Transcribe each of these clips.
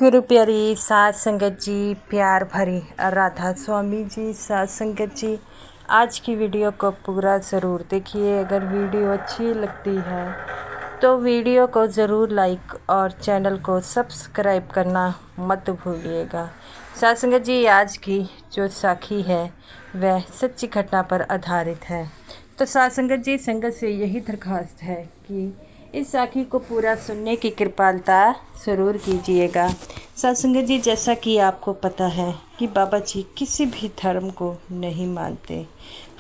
गुरु प्यारी साध संगत जी, प्यार भरी राधा स्वामी जी, साध संगत जी, आज की वीडियो को पूरा ज़रूर देखिए। अगर वीडियो अच्छी लगती है तो वीडियो को ज़रूर लाइक और चैनल को सब्सक्राइब करना मत भूलिएगा। साध संगत जी, आज की जो साखी है वह सच्ची घटना पर आधारित है। तो साध संगत जी, संगत से यही दरख्वास्त है कि इस साखी को पूरा सुनने की कृपालता ज़रूर कीजिएगा। साध संगत जी, जैसा कि आपको पता है कि बाबा जी किसी भी धर्म को नहीं मानते,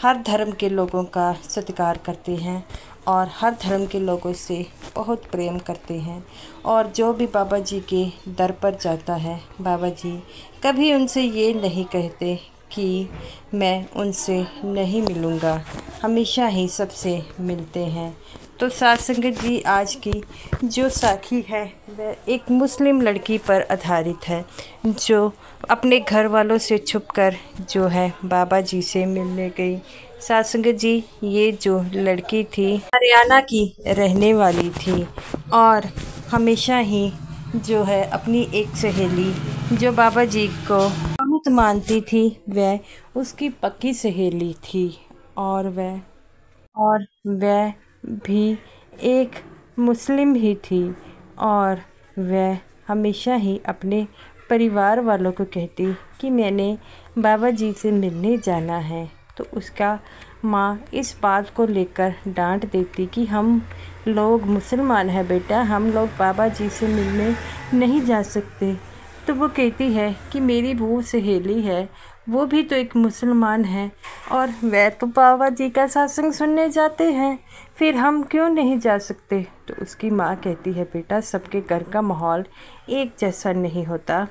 हर धर्म के लोगों का सत्कार करते हैं और हर धर्म के लोगों से बहुत प्रेम करते हैं। और जो भी बाबा जी के दर पर जाता है, बाबा जी कभी उनसे ये नहीं कहते कि मैं उनसे नहीं मिलूँगा, हमेशा ही सबसे मिलते हैं। तो साध संगत जी, आज की जो साखी है वह एक मुस्लिम लड़की पर आधारित है जो अपने घर वालों से छुपकर जो है बाबा जी से मिलने गई। साध संगत जी, ये जो लड़की थी हरियाणा की रहने वाली थी और हमेशा ही जो है अपनी एक सहेली जो बाबा जी को बहुत मानती थी वह उसकी पक्की सहेली थी और वह भी एक मुस्लिम ही थी। और वह हमेशा ही अपने परिवार वालों को कहती कि मैंने बाबा जी से मिलने जाना है। तो उसका माँ इस बात को लेकर डांट देती कि हम लोग मुसलमान हैं बेटा, हम लोग बाबा जी से मिलने नहीं जा सकते। तो वो कहती है कि मेरी वो सहेली है, वो भी तो एक मुसलमान है और वह तो बाबा जी का सत्संग सुनने जाते हैं, फिर हम क्यों नहीं जा सकते। तो उसकी माँ कहती है बेटा, सबके घर का माहौल एक जैसा नहीं होता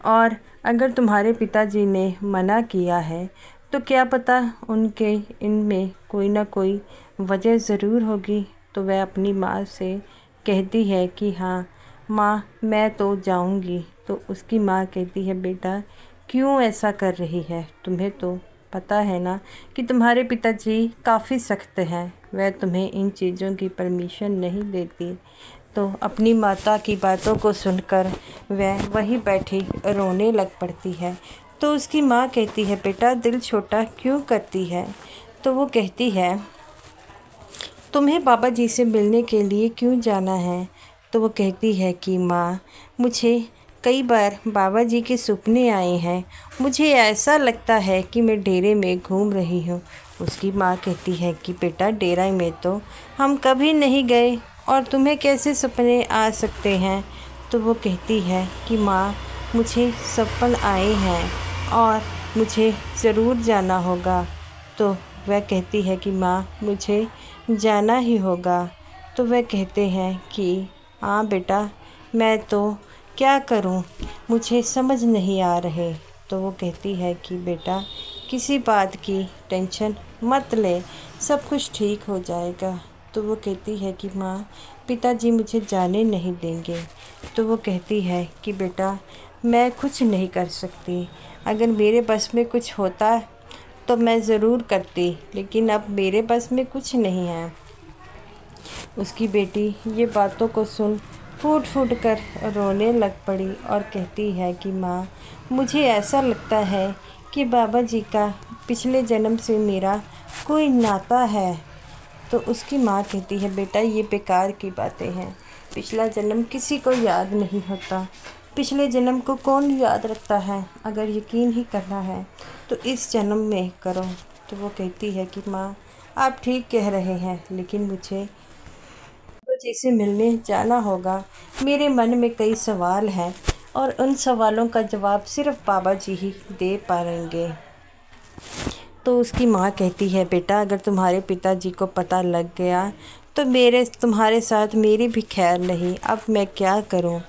और अगर तुम्हारे पिताजी ने मना किया है तो क्या पता उनके इनमें कोई ना कोई वजह ज़रूर होगी। तो वह अपनी माँ से कहती है कि हाँ माँ, मैं तो जाऊँगी। तो उसकी माँ कहती है बेटा, क्यों ऐसा कर रही है, तुम्हें तो पता है ना कि तुम्हारे पिताजी काफ़ी सख्त हैं, वह तुम्हें इन चीज़ों की परमिशन नहीं देती। तो अपनी माता की बातों को सुनकर वह वहीं बैठी रोने लग पड़ती है। तो उसकी माँ कहती है बेटा, दिल छोटा क्यों करती है। तो वो कहती है तुम्हें बाबा जी से मिलने के लिए क्यों जाना है। तो वो कहती है कि माँ, मुझे कई बार बाबा जी के सपने आए हैं, मुझे ऐसा लगता है कि मैं डेरे में घूम रही हूँ। उसकी माँ कहती है कि बेटा, डेरा में तो हम कभी नहीं गए और तुम्हें कैसे सपने आ सकते हैं। तो वो कहती है कि माँ, मुझे सपने आए हैं और मुझे ज़रूर जाना होगा। तो वह कहती है कि माँ, मुझे जाना ही होगा। तो वह कहते हैं कि हाँ बेटा, मैं तो क्या करूं, मुझे समझ नहीं आ रहे। तो वो कहती है कि बेटा, किसी बात की टेंशन मत ले, सब कुछ ठीक हो जाएगा। तो वो कहती है कि माँ, पिताजी मुझे जाने नहीं देंगे। तो वो कहती है कि बेटा, मैं कुछ नहीं कर सकती, अगर मेरे बस में कुछ होता तो मैं ज़रूर करती, लेकिन अब मेरे बस में कुछ नहीं है। उसकी बेटी ये बातों को सुन फूट फूट कर रोने लग पड़ी और कहती है कि माँ, मुझे ऐसा लगता है कि बाबा जी का पिछले जन्म से मेरा कोई नाता है। तो उसकी माँ कहती है बेटा, ये बेकार की बातें हैं, पिछला जन्म किसी को याद नहीं होता, पिछले जन्म को कौन याद रखता है। अगर यकीन ही करना है तो इस जन्म में करो। तो वो कहती है कि माँ, आप ठीक कह रहे हैं, लेकिन मुझे बाबा जी से मिलने जाना होगा। मेरे मन में कई सवाल हैं और उन सवालों का जवाब सिर्फ बाबा जी ही दे पाएंगे। तो उसकी माँ कहती है बेटा, अगर तुम्हारे पिताजी को पता लग गया तो तुम्हारे साथ मेरी भी खैर नहीं, अब मैं क्या करूँ।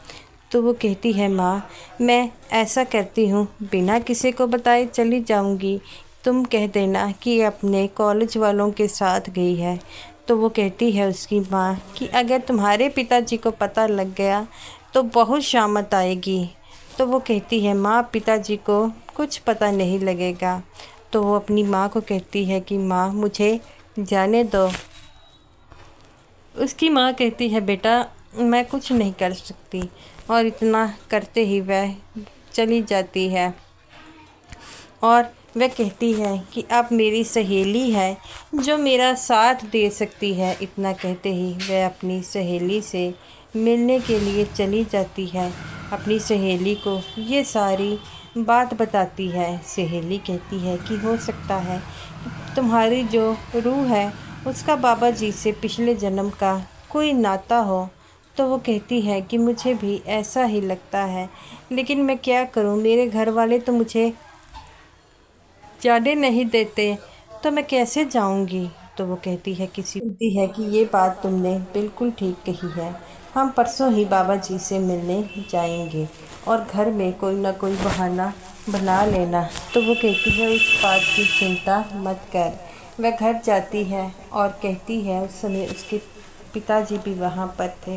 तो वो कहती है माँ, मैं ऐसा करती हूँ, बिना किसी को बताए चली जाऊँगी, तुम कह देना कि अपने कॉलेज वालों के साथ गई है। तो वो कहती है उसकी माँ कि अगर तुम्हारे पिताजी को पता लग गया तो बहुत शामत आएगी। तो वो कहती है माँ, पिताजी को कुछ पता नहीं लगेगा। तो वो अपनी माँ को कहती है कि माँ, मुझे जाने दो। उसकी माँ कहती है बेटा, मैं कुछ नहीं कर सकती, और इतना करते ही वह चली जाती है और वह कहती है कि अब मेरी सहेली है जो मेरा साथ दे सकती है। इतना कहते ही वह अपनी सहेली से मिलने के लिए चली जाती है। अपनी सहेली को ये सारी बात बताती है। सहेली कहती है कि हो सकता है तुम्हारी जो रूह है उसका बाबा जी से पिछले जन्म का कोई नाता हो। तो वो कहती है कि मुझे भी ऐसा ही लगता है, लेकिन मैं क्या करूं, मेरे घर वाले तो मुझे जाने नहीं देते, तो मैं कैसे जाऊंगी। तो वो कहती है कि ये बात तुमने बिल्कुल ठीक कही है, हम परसों ही बाबा जी से मिलने जाएंगे और घर में कोई ना कोई बहाना बना लेना। तो वो कहती है उस बात की चिंता मत कर। वह घर जाती है और कहती है, उस समय उसके पिताजी भी वहाँ पर थे।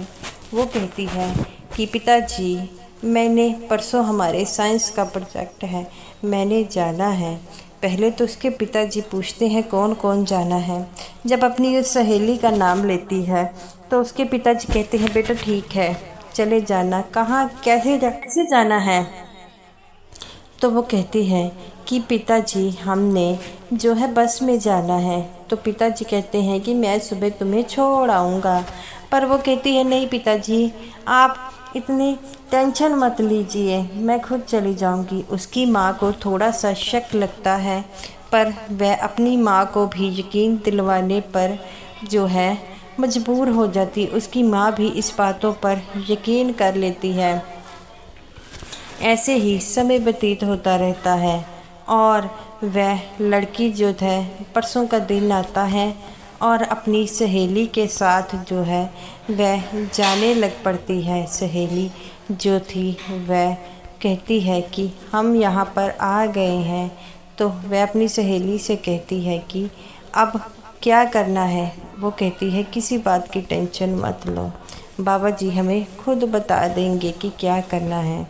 वो कहती है कि पिताजी, मैंने परसों हमारे साइंस का प्रोजेक्ट है, मैंने जाना है। पहले तो उसके पिताजी पूछते हैं कौन कौन जाना है। जब अपनी उस सहेली का नाम लेती है तो उसके पिताजी कहते हैं बेटा ठीक है चले जाना। कहाँ कैसे जाना है। तो वो कहती है कि पिताजी हमने जो है बस में जाना है। तो पिताजी कहते हैं कि मैं सुबह तुम्हें छोड़ आऊँगा। पर वो कहती है नहीं पिताजी, आप इतनी टेंशन मत लीजिए, मैं खुद चली जाऊंगी। उसकी माँ को थोड़ा सा शक लगता है, पर वह अपनी माँ को भी यकीन दिलवाने पर जो है मजबूर हो जाती। उसकी माँ भी इस बातों पर यकीन कर लेती है। ऐसे ही समय व्यतीत होता रहता है और वह लड़की जो है परसों का दिन आता है और अपनी सहेली के साथ जो है वह जाने लग पड़ती है। सहेली जो थी वह कहती है कि हम यहाँ पर आ गए हैं। तो वह अपनी सहेली से कहती है कि अब क्या करना है। वो कहती है किसी बात की टेंशन मत लो, बाबा जी हमें खुद बता देंगे कि क्या करना है।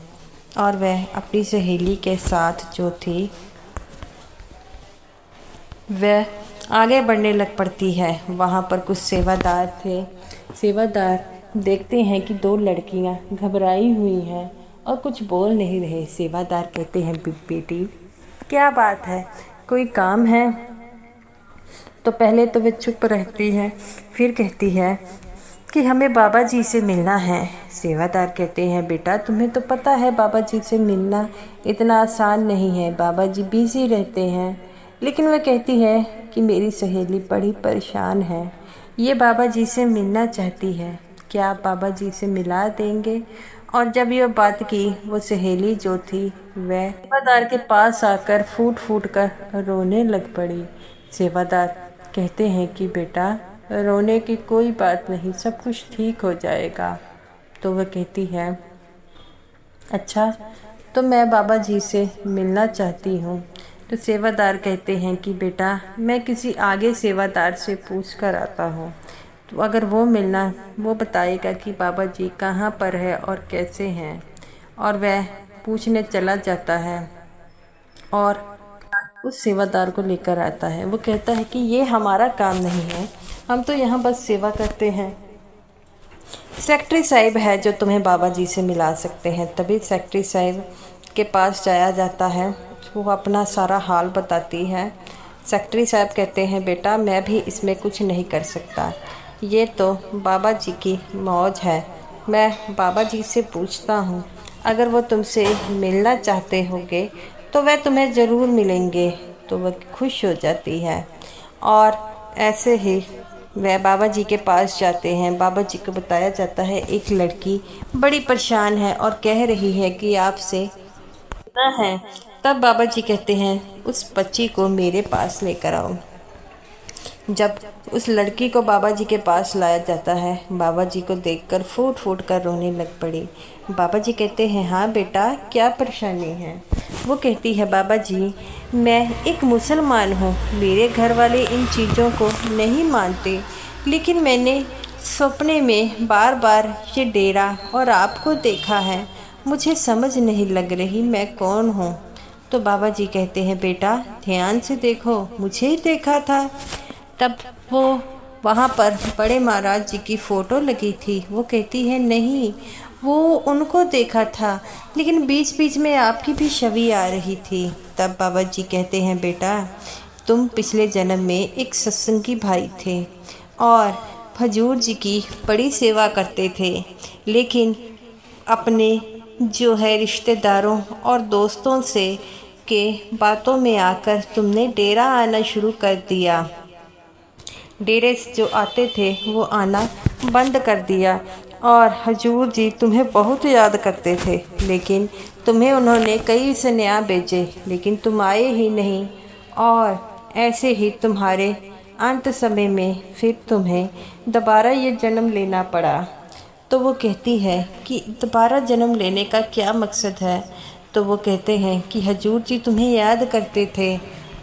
और वह अपनी सहेली के साथ जो थी वह आगे बढ़ने लग पड़ती है। वहाँ पर कुछ सेवादार थे। सेवादार देखते हैं कि दो लड़कियाँ घबराई हुई हैं और कुछ बोल नहीं रहे। सेवादार कहते हैं बेटी क्या बात है, कोई काम है। तो पहले तो वह चुप रहती है, फिर कहती है कि हमें बाबा जी से मिलना है। सेवादार कहते हैं बेटा तुम्हें तो पता है बाबा जी से मिलना इतना आसान नहीं है, बाबा जी बिज़ी रहते हैं। लेकिन वह कहती है कि मेरी सहेली बड़ी परेशान है, ये बाबा जी से मिलना चाहती है, क्या आप बाबा जी से मिला देंगे। और जब यह बात की वो सहेली जो थी वह सेवादार के पास आकर फूट फूट कर रोने लग पड़ी। सेवादार कहते हैं कि बेटा रोने की कोई बात नहीं, सब कुछ ठीक हो जाएगा। तो वह कहती है अच्छा तो मैं बाबा जी से मिलना चाहती हूँ। तो सेवादार कहते हैं कि बेटा मैं किसी आगे सेवादार से पूछ कर आता हूँ, तो अगर वो बताएगा कि बाबा जी कहाँ पर है और कैसे हैं। और वह पूछने चला जाता है और उस सेवादार को लेकर आता है। वो कहता है कि ये हमारा काम नहीं है, हम तो यहाँ बस सेवा करते हैं। सेक्रेटरी साहिब है जो तुम्हें बाबा जी से मिला सकते हैं। तभी सेक्रेटरी साहिब के पास जाया जाता है, वो अपना सारा हाल बताती है। सेक्रेटरी साहब कहते हैं बेटा मैं भी इसमें कुछ नहीं कर सकता, ये तो बाबा जी की मौज है। मैं बाबा जी से पूछता हूँ, अगर वो तुमसे मिलना चाहते होंगे तो वह तुम्हें ज़रूर मिलेंगे। तो वह खुश हो जाती है और ऐसे ही वह बाबा जी के पास जाते हैं। बाबा जी को बताया जाता है एक लड़की बड़ी परेशान है और कह रही है कि आपसे मिलना है। तब बाबा जी कहते हैं उस बच्ची को मेरे पास लेकर आओ। जब उस लड़की को बाबा जी के पास लाया जाता है, बाबा जी को देखकर फूट फूट कर रोने लग पड़ी। बाबा जी कहते हैं हाँ बेटा क्या परेशानी है। वो कहती है बाबा जी मैं एक मुसलमान हूँ, मेरे घर वाले इन चीज़ों को नहीं मानते, लेकिन मैंने सपने में बार बार ये डेरा और आपको देखा है, मुझे समझ नहीं लग रही मैं कौन हूँ। तो बाबा जी कहते हैं बेटा ध्यान से देखो, मुझे ही देखा था। तब वो वहाँ पर बड़े महाराज जी की फ़ोटो लगी थी। वो कहती है नहीं, वो उनको देखा था, लेकिन बीच बीच में आपकी भी छवि आ रही थी। तब बाबा जी कहते हैं, बेटा तुम पिछले जन्म में एक सत्संगी भाई थे और हजूर जी की बड़ी सेवा करते थे, लेकिन अपने जो है रिश्तेदारों और दोस्तों से के बातों में आकर तुमने डेरा आना शुरू कर दिया। डेरे जो आते थे वो आना बंद कर दिया और हजूर जी तुम्हें बहुत याद करते थे, लेकिन तुम्हें उन्होंने कई सन्या भेजे लेकिन तुम आए ही नहीं। और ऐसे ही तुम्हारे अंत समय में फिर तुम्हें दोबारा ये जन्म लेना पड़ा। तो वो कहती है कि दोबारा जन्म लेने का क्या मकसद है? तो वो कहते हैं कि हजूर जी तुम्हें याद करते थे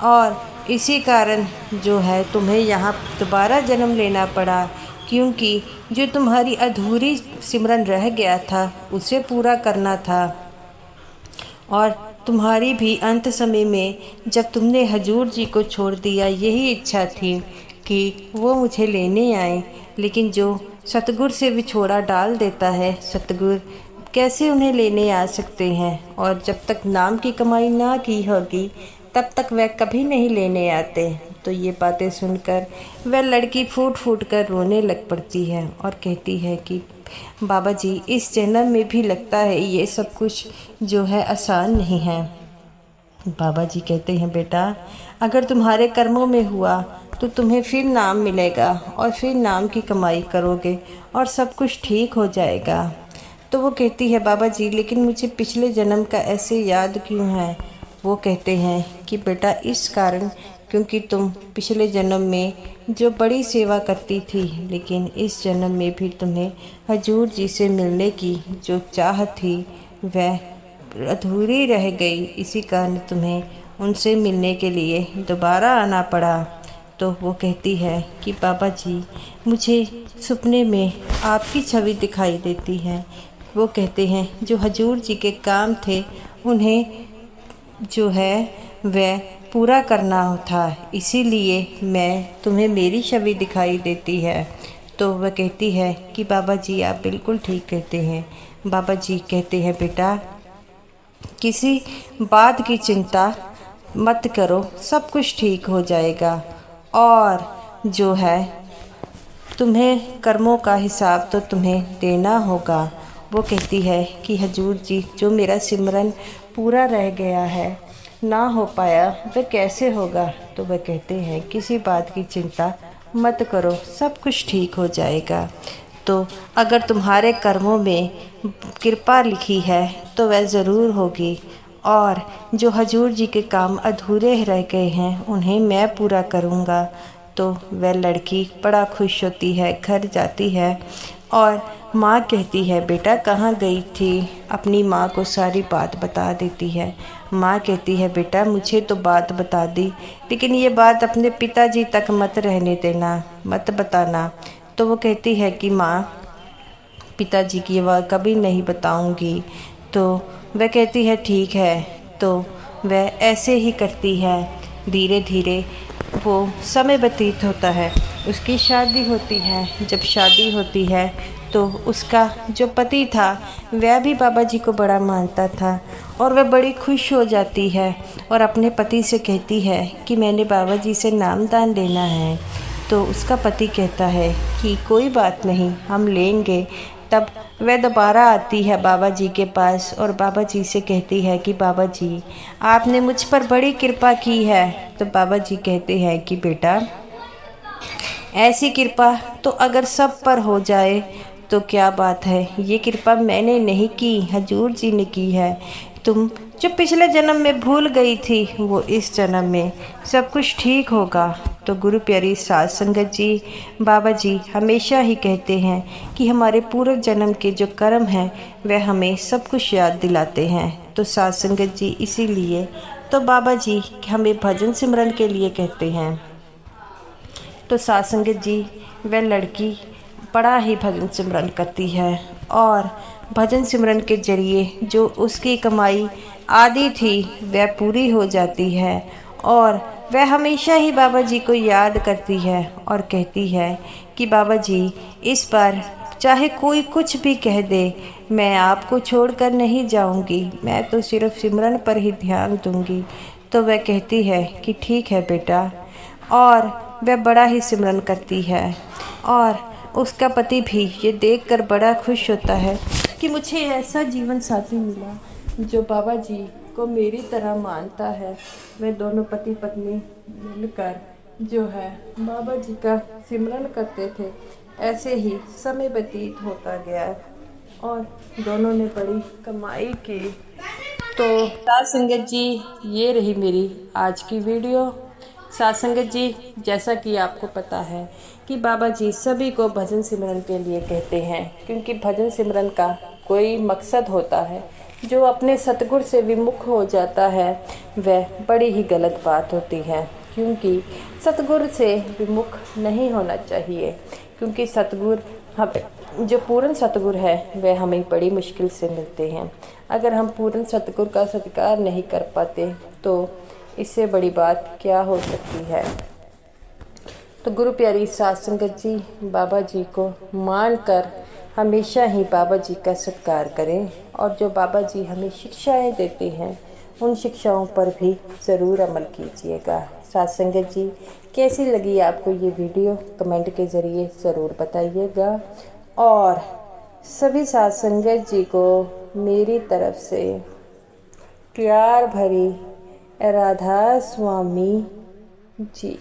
और इसी कारण जो है तुम्हें यहाँ दोबारा जन्म लेना पड़ा, क्योंकि जो तुम्हारी अधूरी सिमरन रह गया था उसे पूरा करना था। और तुम्हारी भी अंत समय में जब तुमने हजूर जी को छोड़ दिया, यही इच्छा थी कि वो मुझे लेने आए, लेकिन जो सतगुर से विछोड़ा डाल देता है, सतगुर कैसे उन्हें लेने आ सकते हैं? और जब तक नाम की कमाई ना की होगी तब तक वह कभी नहीं लेने आते। तो ये बातें सुनकर वह लड़की फूट फूट कर रोने लग पड़ती है और कहती है कि बाबा जी इस जन्म में भी लगता है ये सब कुछ जो है आसान नहीं है। बाबा जी कहते हैं, बेटा अगर तुम्हारे कर्मों में हुआ तो तुम्हें फिर नाम मिलेगा और फिर नाम की कमाई करोगे और सब कुछ ठीक हो जाएगा। तो वो कहती है, बाबा जी लेकिन मुझे पिछले जन्म का ऐसे याद क्यों है? वो कहते हैं कि बेटा इस कारण क्योंकि तुम पिछले जन्म में जो बड़ी सेवा करती थी, लेकिन इस जन्म में भी तुम्हें हजूर जी से मिलने की जो चाह थी वह अधूरी रह गई, इसी कारण तुम्हें उनसे मिलने के लिए दोबारा आना पड़ा। तो वो कहती है कि बाबा जी मुझे सपने में आपकी छवि दिखाई देती है। वो कहते हैं जो हजूर जी के काम थे उन्हें जो है वह पूरा करना था, इसीलिए मैं तुम्हें मेरी छवि दिखाई देती है। तो वह कहती है कि बाबा जी आप बिल्कुल ठीक कहते हैं। बाबा जी कहते हैं, बेटा किसी बात की चिंता मत करो, सब कुछ ठीक हो जाएगा और जो है तुम्हें कर्मों का हिसाब तो तुम्हें देना होगा। वो कहती है कि हजूर जी जो मेरा सिमरन पूरा रह गया है, ना हो पाया, वह कैसे होगा? तो वह कहते हैं किसी बात की चिंता मत करो, सब कुछ ठीक हो जाएगा। तो अगर तुम्हारे कर्मों में कृपा लिखी है तो वह ज़रूर होगी और जो हजूर जी के काम अधूरे रह गए हैं उन्हें मैं पूरा करूँगा। तो वह लड़की बड़ा खुश होती है, घर जाती है और माँ कहती है, बेटा कहाँ गई थी? अपनी माँ को सारी बात बता देती है। माँ कहती है, बेटा मुझे तो बात बता दी, लेकिन ये बात अपने पिताजी तक मत रहने देना, मत बताना। तो वो कहती है कि माँ पिताजी की बात कभी नहीं बताऊंगी। तो वह कहती है ठीक है। तो वह ऐसे ही करती है। धीरे धीरे वो समय व्यतीत होता है, उसकी शादी होती है। जब शादी होती है तो उसका जो पति था वह भी बाबा जी को बड़ा मानता था और वह बड़ी खुश हो जाती है और अपने पति से कहती है कि मैंने बाबा जी से नामदान लेना है। तो उसका पति कहता है कि कोई बात नहीं, हम लेंगे। तब वह दोबारा आती है बाबा जी के पास और बाबा जी से कहती है कि बाबा जी आपने मुझ पर बड़ी कृपा की है। तो बाबा जी कहते हैं कि बेटा ऐसी कृपा तो अगर सब पर हो जाए तो क्या बात है, ये कृपा मैंने नहीं की, हजूर जी ने की है। तुम जो पिछले जन्म में भूल गई थी वो इस जन्म में सब कुछ ठीक होगा। तो गुरु प्यारी साध संगत जी, बाबा जी हमेशा ही कहते हैं कि हमारे पूर्व जन्म के जो कर्म हैं वह हमें सब कुछ याद दिलाते हैं। तो साध संगत जी इसीलिए तो बाबा जी हमें भजन सिमरन के लिए कहते हैं। तो साध संगत जी वह लड़की बड़ा ही भजन सिमरन करती है और भजन सिमरन के जरिए जो उसकी कमाई आदि थी वह पूरी हो जाती है और वह हमेशा ही बाबा जी को याद करती है और कहती है कि बाबा जी इस बार चाहे कोई कुछ भी कह दे, मैं आपको छोड़कर नहीं जाऊंगी, मैं तो सिर्फ सिमरन पर ही ध्यान दूंगी। तो वह कहती है कि ठीक है बेटा, और वह बड़ा ही सिमरन करती है। और उसका पति भी ये देखकर बड़ा खुश होता है कि मुझे ऐसा जीवन साथी मिला जो बाबा जी को मेरी तरह मानता है। वे दोनों पति पत्नी मिलकर जो है बाबा जी का सिमरन करते थे। ऐसे ही समय व्यतीत होता गया और दोनों ने बड़ी कमाई की। तो साथ संगत जी, ये रही मेरी आज की वीडियो। साथ संगत जी, जैसा कि आपको पता है कि बाबा जी सभी को भजन सिमरन के लिए कहते हैं, क्योंकि भजन सिमरन का कोई मकसद होता है। जो अपने सतगुर से विमुख हो जाता है वह बड़ी ही गलत बात होती है, क्योंकि सतगुर से विमुख नहीं होना चाहिए। क्योंकि सतगुर हम जो पूर्ण सतगुर है वह हमें बड़ी मुश्किल से मिलते हैं। अगर हम पूर्ण सतगुर का सत्कार नहीं कर पाते तो इससे बड़ी बात क्या हो सकती है। तो गुरु प्यारी साध संगत जी, बाबा जी को मानकर हमेशा ही बाबा जी का सत्कार करें, और जो बाबा जी हमें शिक्षाएं देते हैं उन शिक्षाओं पर भी ज़रूर अमल कीजिएगा। साध संगत जी, कैसी लगी आपको ये वीडियो कमेंट के ज़रिए ज़रूर बताइएगा। और सभी साध संगत जी को मेरी तरफ से प्यार भरी राधा स्वामी जी।